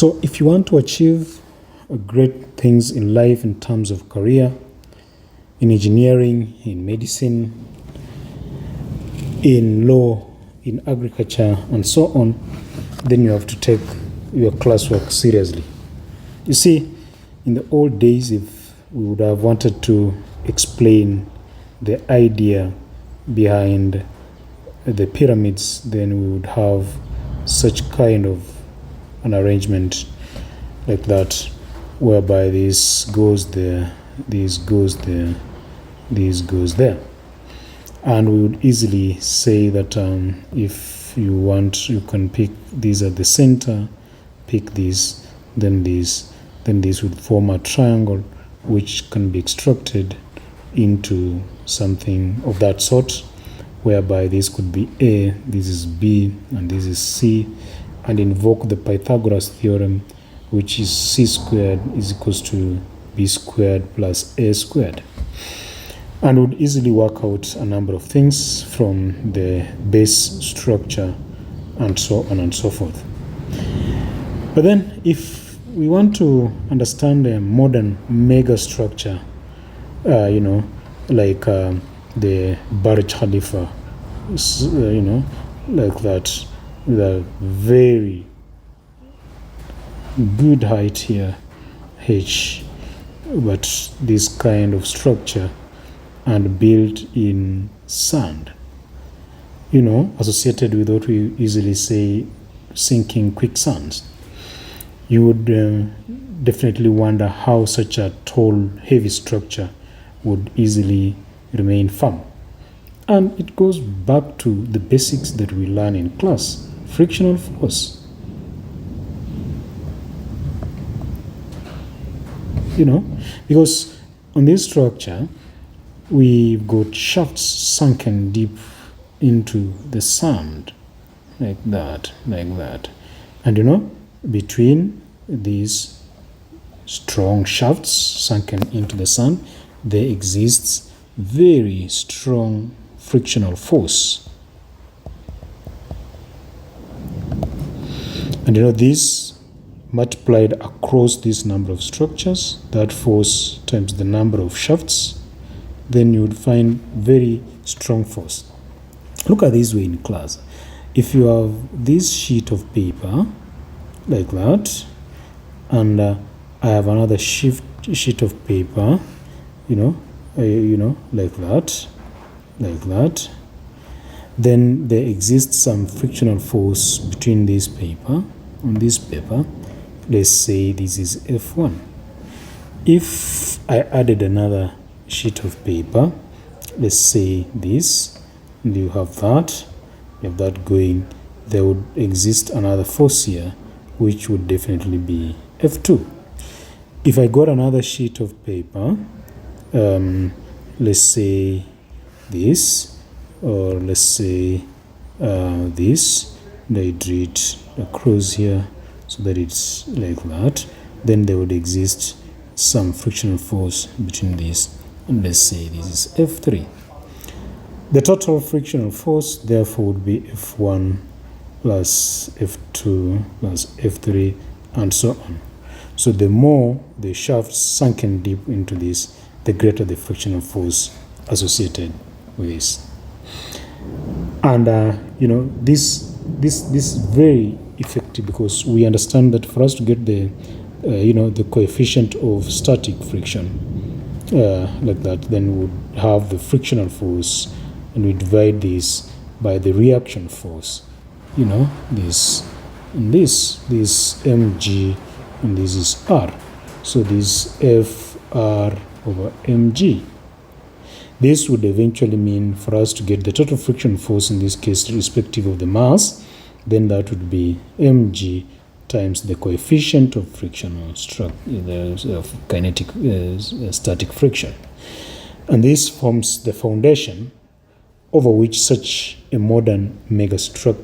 So if you want to achieve great things in life in terms of career, in engineering, in medicine, in law, in agriculture, and so on, then you have to take your classwork seriously. You see, in the old days, if we would have wanted to explain the idea behind the pyramids, then we would have such kind of an arrangement like that, whereby this goes there, this goes there, this goes there. And we would easily say that if you want, you can pick these at the center, pick this, then this would form a triangle which can be extracted into something of that sort, whereby this could be A, this is B, and this is C, and invoke the Pythagoras theorem, which is C squared is equals to B squared plus A squared. And would easily work out a number of things from the base structure and so on and so forth. But then if we want to understand a modern mega structure, like the Burj Khalifa, like that, the very good height here, H, but this kind of structure and built in sand, associated with what we easily say sinking quicksands. You would definitely wonder how such a tall, heavy structure would easily remain firm. And it goes back to the basics that we learn in class: frictional force. Because on this structure, we've got shafts sunken deep into the sand, like that. And between these strong shafts sunken into the sand, there exists very strong frictional force. And this multiplied across this number of structures, that force times the number of shafts, then you would find very strong force. Look at this way in class. If you have this sheet of paper like that, and I have another sheet of paper, like that, then there exists some frictional force between this paper and this paper. Let's say this is F1. If I added another sheet of paper, let's say this, and you have that going, there would exist another force here, which would definitely be F2. If I got another sheet of paper, let's say this, or let's say this, and I drew it across here so that it's like that, then there would exist some frictional force between these, and let's say this is F3. The total frictional force therefore would be F1 plus F2 plus F3 and so on. So the more the shafts sunken deep into this, the greater the frictional force associated with this. And this is very effective, because we understand that for us to get the the coefficient of static friction like that, then we would have the frictional force, and we divide this by the reaction force. This and this mg, and this is r. So this F_r over mg. This would eventually mean, for us to get the total friction force, in this case irrespective of the mass, then that would be mg times the coefficient of friction of kinetic static friction. And this forms the foundation over which such a modern megastructure